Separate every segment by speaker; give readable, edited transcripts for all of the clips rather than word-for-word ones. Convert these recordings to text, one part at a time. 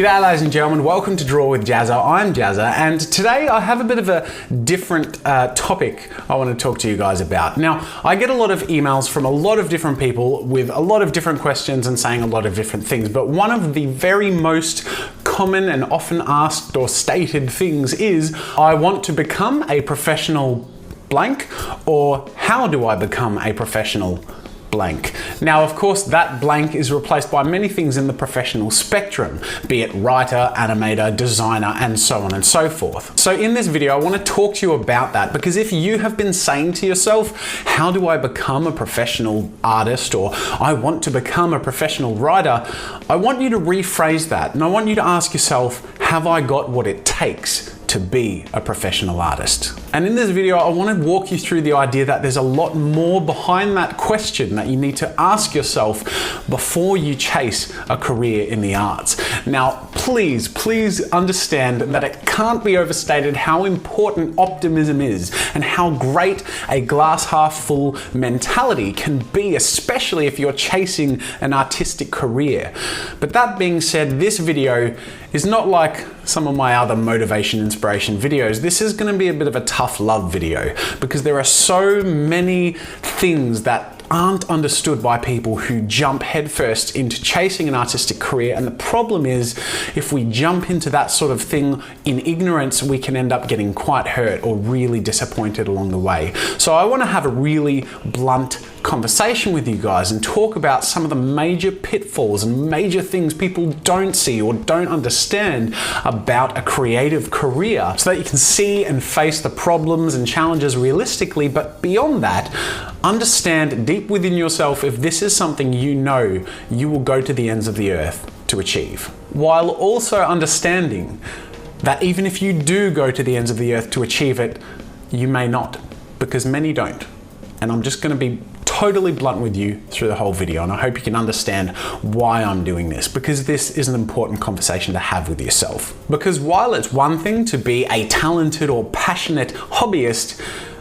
Speaker 1: G'day ladies and gentlemen, welcome to Draw with Jazza. I'm Jazza, and today I have a bit of a different topic I want to talk to you guys about. Now, I get a lot of emails from a lot of different people with a lot of different questions and saying a lot of different things, but one of the very most common and often asked or stated things is, I want to become a professional blank, or how do I become a professional blank. Now, of course, that blank is replaced by many things in the professional spectrum, be it writer, animator, designer, and so on and so forth. So in this video, I want to talk to you about that, because if you have been saying to yourself, how do I become a professional artist, or I want to become a professional writer, I want you to rephrase that, and I want you to ask yourself, have I got what it takes to be a professional artist? And in this video, I want to walk you through the idea that there's a lot more behind that question that you need to ask yourself before you chase a career in the arts. Now, please understand that it can't be overstated how important optimism is and how great a glass half full mentality can be, especially if you're chasing an artistic career. But that being said, this video is not like some of my other motivation inspiration videos. This is going to be a bit of a tough love video, because there are so many things that aren't understood by people who jump headfirst into chasing an artistic career. And the problem is, if we jump into that sort of thing in ignorance, we can end up getting quite hurt or really disappointed along the way. So I want to have a really blunt conversation with you guys and talk about some of the major pitfalls and major things people don't see or don't understand about a creative career, so that you can see and face the problems and challenges realistically. But beyond that, understand deep within yourself if this is something you know you will go to the ends of the earth to achieve, while also understanding that even if you do go to the ends of the earth to achieve it, you may not, because many don't. And I'm just going to be totally blunt with you through the whole video, and I hope you can understand why I'm doing this, because this is an important conversation to have with yourself. Because while it's one thing to be a talented or passionate hobbyist,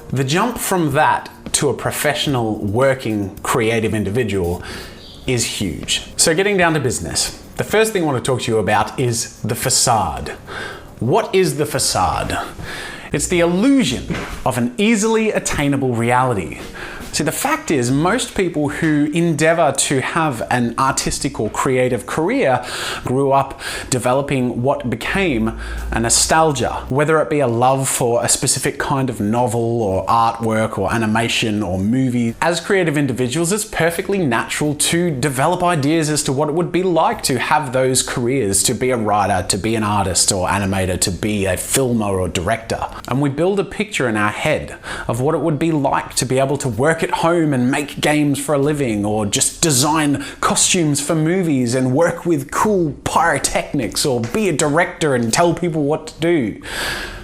Speaker 1: the jump from that to a professional working creative individual is huge. So getting down to business, the first thing I want to talk to you about is the facade. What is the facade? It's the illusion of an easily attainable reality. See, the fact is, most people who endeavor to have an artistic or creative career grew up developing what became a nostalgia, whether it be a love for a specific kind of novel or artwork or animation or movie. As creative individuals, it's perfectly natural to develop ideas as to what it would be like to have those careers, to be a writer, to be an artist or animator, to be a filmer or director. And we build a picture in our head of what it would be like to be able to work at home and make games for a living, or just design costumes for movies and work with cool pyrotechnics, or be a director and tell people what to do.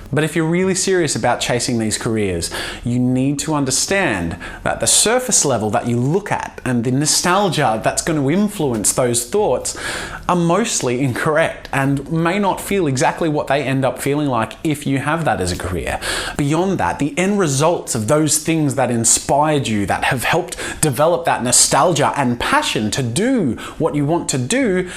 Speaker 1: But if you're really serious about chasing these careers, you need to understand that the surface level that you look at and the nostalgia that's going to influence those thoughts are mostly incorrect and may not feel exactly what they end up feeling like if you have that as a career. Beyond that, the end results of those things that inspired you, that have helped develop that nostalgia and passion to do what you want to do,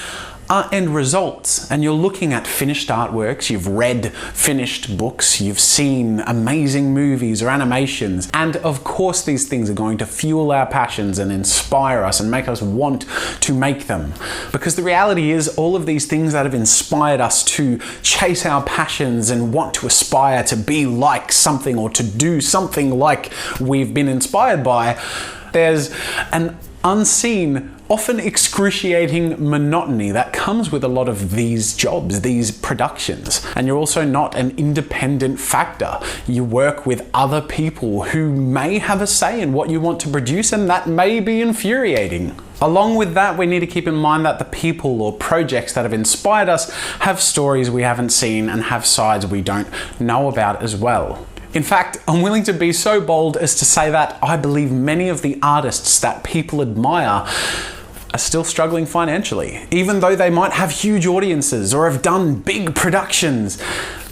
Speaker 1: are end results. And you're looking at finished artworks, you've read finished books, you've seen amazing movies or animations, and of course these things are going to fuel our passions and inspire us and make us want to make them. Because the reality is, all of these things that have inspired us to chase our passions and want to aspire to be like something or to do something like we've been inspired by, there's an unseen, often excruciating monotony that comes with a lot of these jobs, these productions. And you're also not an independent factor. You work with other people who may have a say in what you want to produce, and that may be infuriating. Along with that, we need to keep in mind that the people or projects that have inspired us have stories we haven't seen and have sides we don't know about as well. In fact, I'm willing to be so bold as to say that I believe many of the artists that people admire are still struggling financially. Even though they might have huge audiences or have done big productions,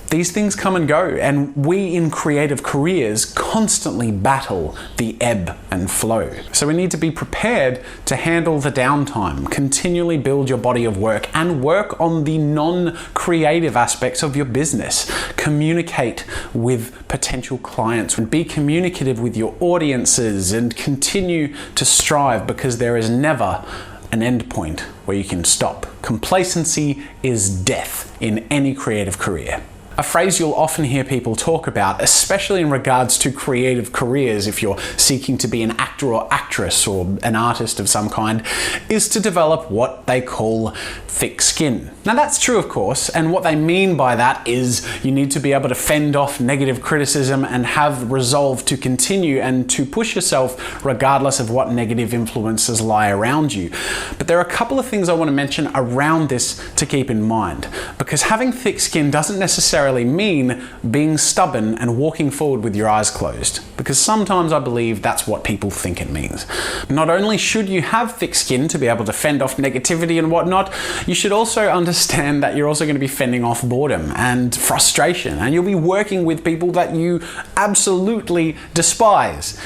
Speaker 1: These things come and go, and we in creative careers constantly battle the ebb and flow. So we need to be prepared to handle the downtime, continually build your body of work, and work on the non-creative aspects of your business. Communicate with potential clients and be communicative with your audiences, and continue to strive, because there is never an end point where you can stop. Complacency is death in any creative career. A phrase you'll often hear people talk about, especially in regards to creative careers, if you're seeking to be an actor or actress or an artist of some kind, is to develop what they call thick skin. Now that's true, of course, and what they mean by that is you need to be able to fend off negative criticism and have resolve to continue and to push yourself regardless of what negative influences lie around you. But there are a couple of things I want to mention around this to keep in mind, because having thick skin doesn't necessarily mean being stubborn and walking forward with your eyes closed, because sometimes I believe that's what people think it means. Not only should you have thick skin to be able to fend off negativity and whatnot, you should also understand that you're also going to be fending off boredom and frustration, and you'll be working with people that you absolutely despise.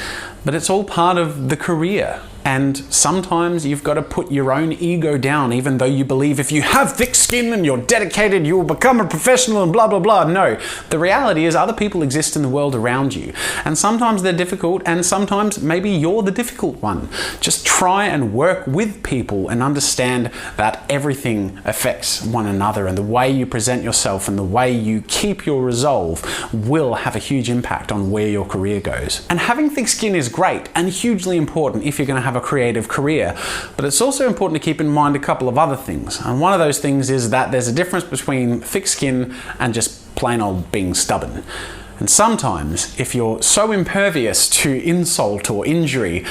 Speaker 1: But it's all part of the career. And sometimes you've got to put your own ego down, even though you believe if you have thick skin and you're dedicated, you will become a professional and blah, blah, blah. No, the reality is other people exist in the world around you. And sometimes they're difficult, and sometimes maybe you're the difficult one. Just try and work with people and understand that everything affects one another, and the way you present yourself and the way you keep your resolve will have a huge impact on where your career goes. And having thick skin is great and hugely important if you're going to have a creative career, but it's also important to keep in mind a couple of other things. And one of those things is that there's a difference between thick skin and just plain old being stubborn. And sometimes if you're so impervious to insult or injury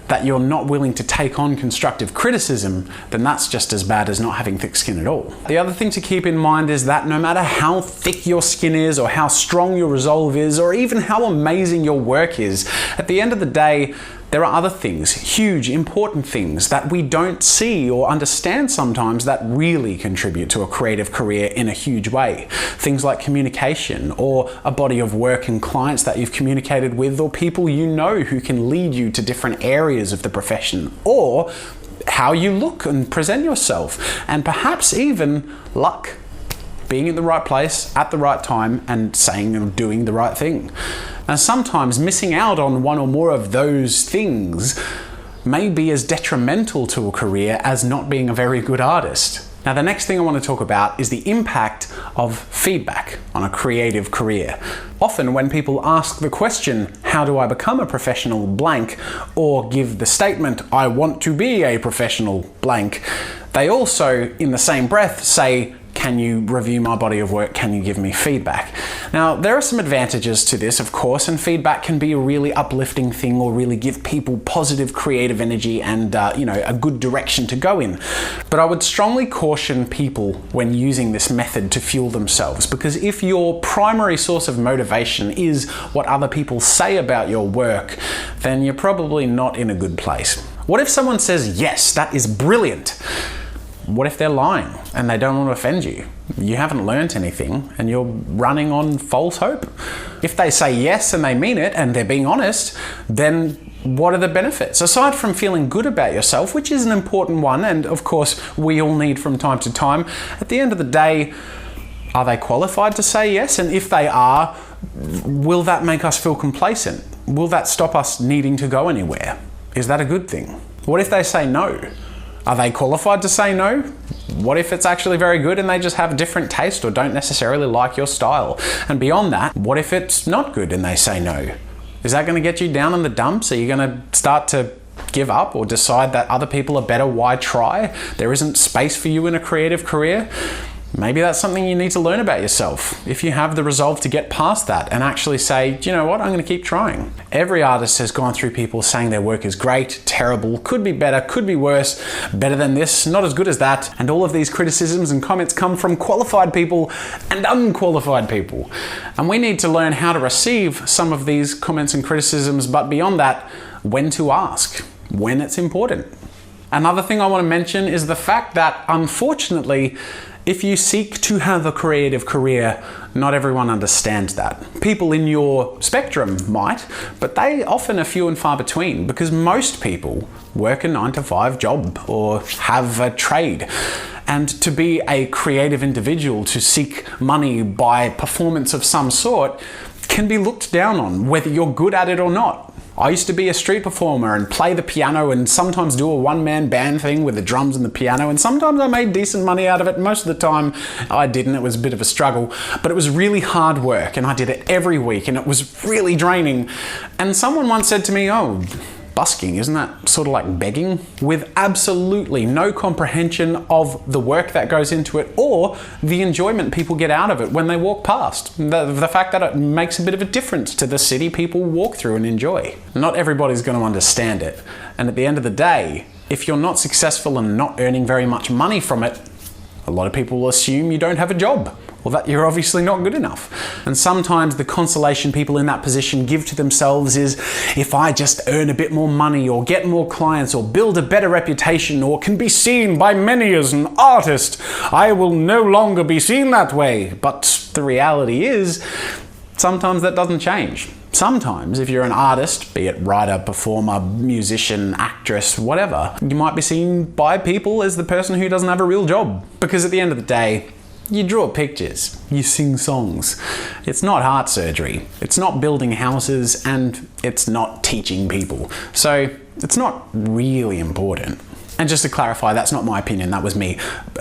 Speaker 1: that you're not willing to take on constructive criticism, then that's just as bad as not having thick skin at all. The other thing to keep in mind is that no matter how thick your skin is, or how strong your resolve is, or even how amazing your work is, at the end of the day, there are other things, huge, important things that we don't see or understand sometimes that really contribute to a creative career in a huge way. Things like communication, or a body of work and clients that you've communicated with, or people you know who can lead you to different areas of the profession, or how you look and present yourself, and perhaps even luck. Being in the right place at the right time and saying and doing the right thing. And sometimes missing out on one or more of those things may be as detrimental to a career as not being a very good artist. Now, the next thing I want to talk about is the impact of feedback on a creative career. Often when people ask the question, how do I become a professional blank, or give the statement, I want to be a professional blank, they also, in the same breath, say, can you review my body of work? Can you give me feedback? Now, there are some advantages to this, of course, and feedback can be a really uplifting thing, or really give people positive creative energy and, a good direction to go in. But I would strongly caution people when using this method to fuel themselves, because if your primary source of motivation is what other people say about your work, then you're probably not in a good place. What if someone says, yes, that is brilliant? What if they're lying and they don't want to offend you? You haven't learnt anything and you're running on false hope. If they say yes and they mean it and they're being honest, then what are the benefits? Aside from feeling good about yourself, which is an important one, and of course we all need from time to time, at the end of the day, are they qualified to say yes? And if they are, will that make us feel complacent? Will that stop us needing to go anywhere? Is that a good thing? What if they say no? Are they qualified to say no? What if it's actually very good and they just have a different taste or don't necessarily like your style? And beyond that, what if it's not good and they say no? Is that going to get you down in the dumps? Are you going to start to give up or decide that other people are better? Why try? There isn't space for you in a creative career? Maybe that's something you need to learn about yourself. If you have the resolve to get past that and actually say, you know what, I'm going to keep trying. Every artist has gone through people saying their work is great, terrible, could be better, could be worse, better than this, not as good as that. And all of these criticisms and comments come from qualified people and unqualified people. And we need to learn how to receive some of these comments and criticisms, but beyond that, when to ask, when it's important. Another thing I want to mention is the fact that, unfortunately, If you seek to have a creative career, not everyone understands that. People in your spectrum might, but they often are few and far between because most people work a 9-to-5 job or have a trade. And to be a creative individual, to seek money by performance of some sort, can be looked down on, whether you're good at it or not. I used to be a street performer and play the piano and sometimes do a one-man band thing with the drums and the piano, and sometimes I made decent money out of it. Most of the time I didn't. It was a bit of a struggle, but it was really hard work and I did it every week and it was really draining. And someone once said to me, "Oh, busking, isn't that sort of like begging?" With absolutely no comprehension of the work that goes into it or the enjoyment people get out of it when they walk past. The fact that it makes a bit of a difference to the city people walk through and enjoy. Not everybody's going to understand it. And at the end of the day, if you're not successful and not earning very much money from it, a lot of people will assume you don't have a job, or that you're obviously not good enough. And sometimes the consolation people in that position give to themselves is, if I just earn a bit more money or get more clients or build a better reputation or can be seen by many as an artist, I will no longer be seen that way. But the reality is, sometimes that doesn't change. Sometimes, if you're an artist, be it writer, performer, musician, actress, whatever, you might be seen by people as the person who doesn't have a real job. Because at the end of the day, you draw pictures, you sing songs. It's not heart surgery, it's not building houses, and it's not teaching people. So it's not really important. And just to clarify, that's not my opinion, that was me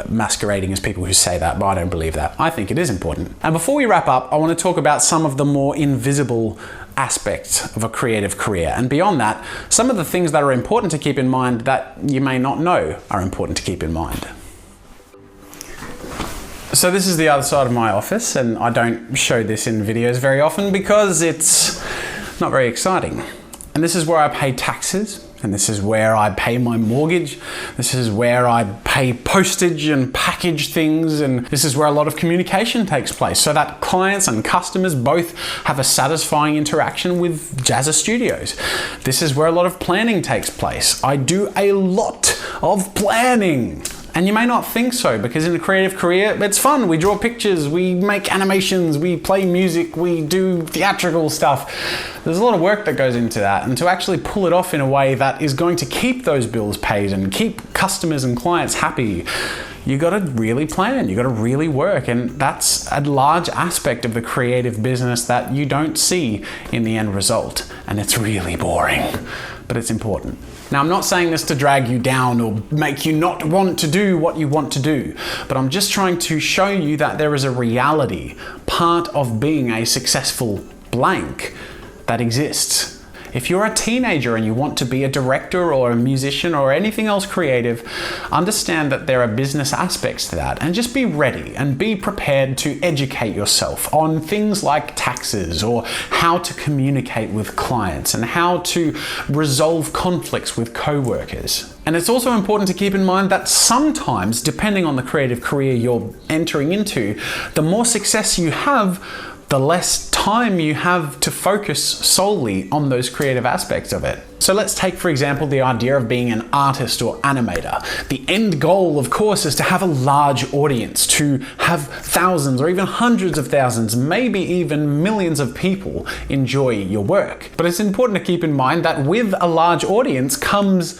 Speaker 1: masquerading as people who say that, but I don't believe that. I think it is important. And before we wrap up, I want to talk about some of the more invisible aspects of a creative career. And beyond that, some of the things that are important to keep in mind that you may not know are important to keep in mind. So this is the other side of my office, and I don't show this in videos very often because it's not very exciting. And this is where I pay taxes, and this is where I pay my mortgage. This is where I pay postage and package things, and this is where a lot of communication takes place so that clients and customers both have a satisfying interaction with JAZZA'S Studios. This is where a lot of planning takes place. I do a lot of planning. And you may not think so, because in a creative career, it's fun. We draw pictures, we make animations, we play music, we do theatrical stuff. There's a lot of work that goes into that, and to actually pull it off in a way that is going to keep those bills paid and keep customers and clients happy, you gotta really plan, you gotta really work, and that's a large aspect of the creative business that you don't see in the end result, and it's really boring, but it's important. Now, I'm not saying this to drag you down or make you not want to do what you want to do, but I'm just trying to show you that there is a reality, part of being a successful blank, that exists. If you're a teenager and you want to be a director or a musician or anything else creative, understand that there are business aspects to that, and just be ready and be prepared to educate yourself on things like taxes or how to communicate with clients and how to resolve conflicts with co-workers. And it's also important to keep in mind that sometimes, depending on the creative career you're entering into, the more success you have, the less time you have to focus solely on those creative aspects of it. So let's take, for example, the idea of being an artist or animator. The end goal, of course, is to have a large audience, to have thousands or even hundreds of thousands, maybe even millions of people enjoy your work. But it's important to keep in mind that with a large audience comes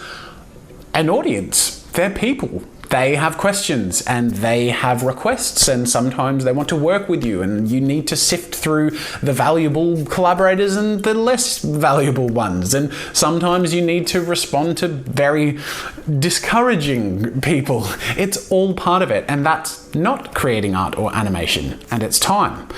Speaker 1: an audience. They're people. They have questions and they have requests, and sometimes they want to work with you, and you need to sift through the valuable collaborators and the less valuable ones. And sometimes you need to respond to very discouraging people. It's all part of it, and that's not creating art or animation, and it's time.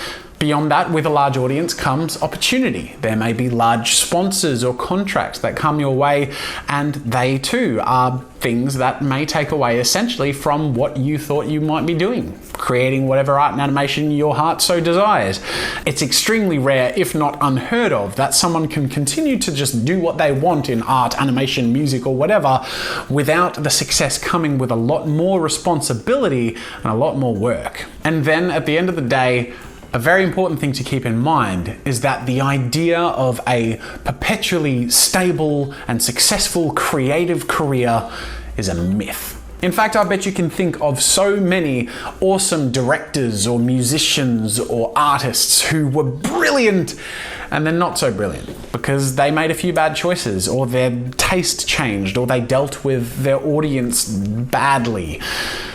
Speaker 1: Beyond that, with a large audience comes opportunity. There may be large sponsors or contracts that come your way, and they too are things that may take away essentially from what you thought you might be doing, creating whatever art and animation your heart so desires. It's extremely rare, if not unheard of, that someone can continue to just do what they want in art, animation, music, or whatever, without the success coming with a lot more responsibility and a lot more work. And then at the end of the day, a very important thing to keep in mind is that the idea of a perpetually stable and successful creative career is a myth. In fact, I bet you can think of so many awesome directors or musicians or artists who were brilliant and then not so brilliant because they made a few bad choices, or their taste changed, or they dealt with their audience badly.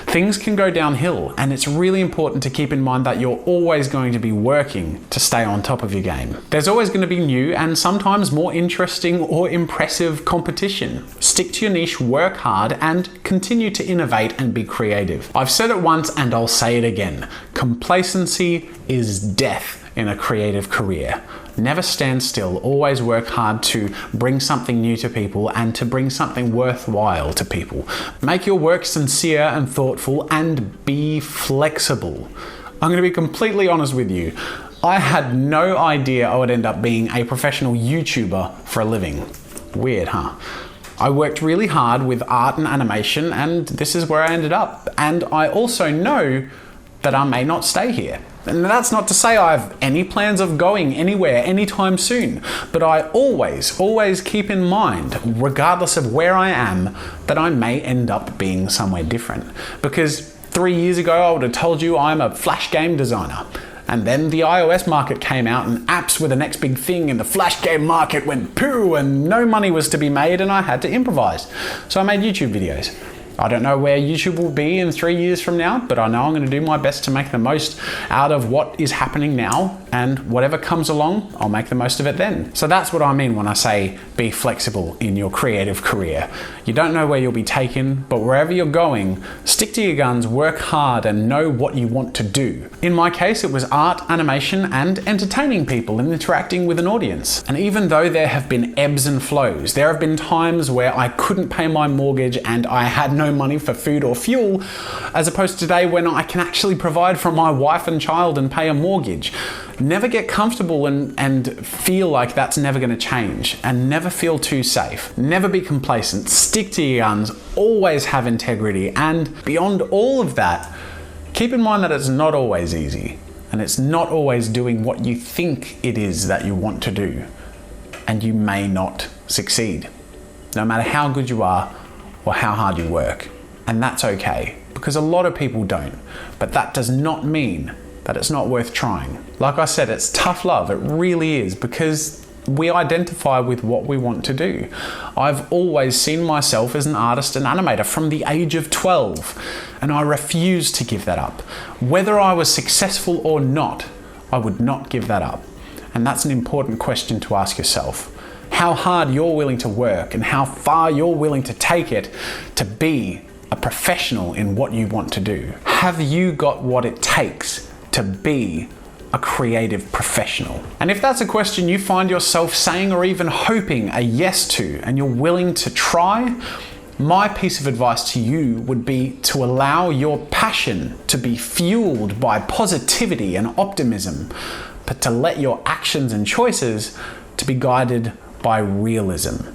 Speaker 1: Things can go downhill, and it's really important to keep in mind that you're always going to be working to stay on top of your game. There's always going to be new and sometimes more interesting or impressive competition. Stick to your niche, work hard, and continue to innovate and be creative. I've said it once and I'll say it again. Complacency is death in a creative career. Never stand still, always work hard to bring something new to people and to bring something worthwhile to people. Make your work sincere and thoughtful, and be flexible. I'm going to be completely honest with you. I had no idea I would end up being a professional YouTuber for a living. Weird, huh? I worked really hard with art and animation, and this is where I ended up. And I also know that I may not stay here. And that's not to say I have any plans of going anywhere anytime soon, but I always keep in mind, regardless of where I am, that I may end up being somewhere different. Because 3 years ago, I would have told you I'm a Flash game designer. And then the iOS market came out and apps were the next big thing, and the Flash game market went poo and no money was to be made, and I had to improvise. So I made YouTube videos. I don't know where YouTube will be in 3 years from now, but I know I'm going to do my best to make the most out of what is happening now, and whatever comes along, I'll make the most of it then. So that's what I mean when I say be flexible in your creative career. You don't know where you'll be taken, but wherever you're going, stick to your guns, work hard, and know what you want to do. In my case, it was art, animation, and entertaining people and interacting with an audience. And even though there have been ebbs and flows, there have been times where I couldn't pay my mortgage and I had no money for food or fuel, as opposed to today when I can actually provide for my wife and child and pay a mortgage. Never get comfortable and feel like that's never going to change, and never feel too safe. Never be complacent. Stick to your guns. Always have integrity. And beyond all of that, keep in mind that it's not always easy, and it's not always doing what you think it is that you want to do, and you may not succeed, no matter how good you are or how hard you work. And that's okay, because a lot of people don't, but that does not mean that it's not worth trying. Like I said, it's tough love, it really is, because we identify with what we want to do. I've always seen myself as an artist and animator from the age of 12, and I refuse to give that up. Whether I was successful or not, I would not give that up. And that's an important question to ask yourself. How hard you're willing to work and how far you're willing to take it to be a professional in what you want to do. Have you got what it takes to be a creative professional? And if that's a question you find yourself saying or even hoping a yes to, and you're willing to try, my piece of advice to you would be to allow your passion to be fueled by positivity and optimism, but to let your actions and choices to be guided by realism.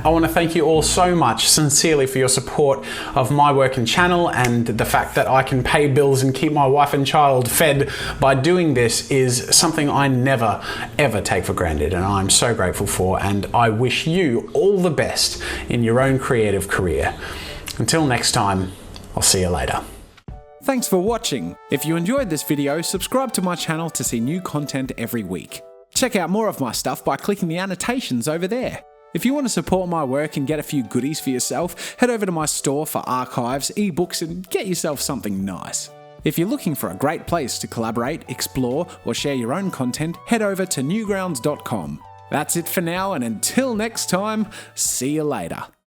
Speaker 1: I want to thank you all so much, sincerely, for your support of my work and channel, and the fact that I can pay bills and keep my wife and child fed by doing this is something I never ever take for granted, and I'm so grateful for, and I wish you all the best in your own creative career. Until next time, I'll see you later.
Speaker 2: Thanks for watching. If you enjoyed this video, subscribe to my channel to see new content every week. Check out more of my stuff by clicking the annotations over there. If you want to support my work and get a few goodies for yourself, head over to my store for archives, ebooks, and get yourself something nice. If you're looking for a great place to collaborate, explore, or share your own content, head over to newgrounds.com. That's it for now, and until next time, see you later.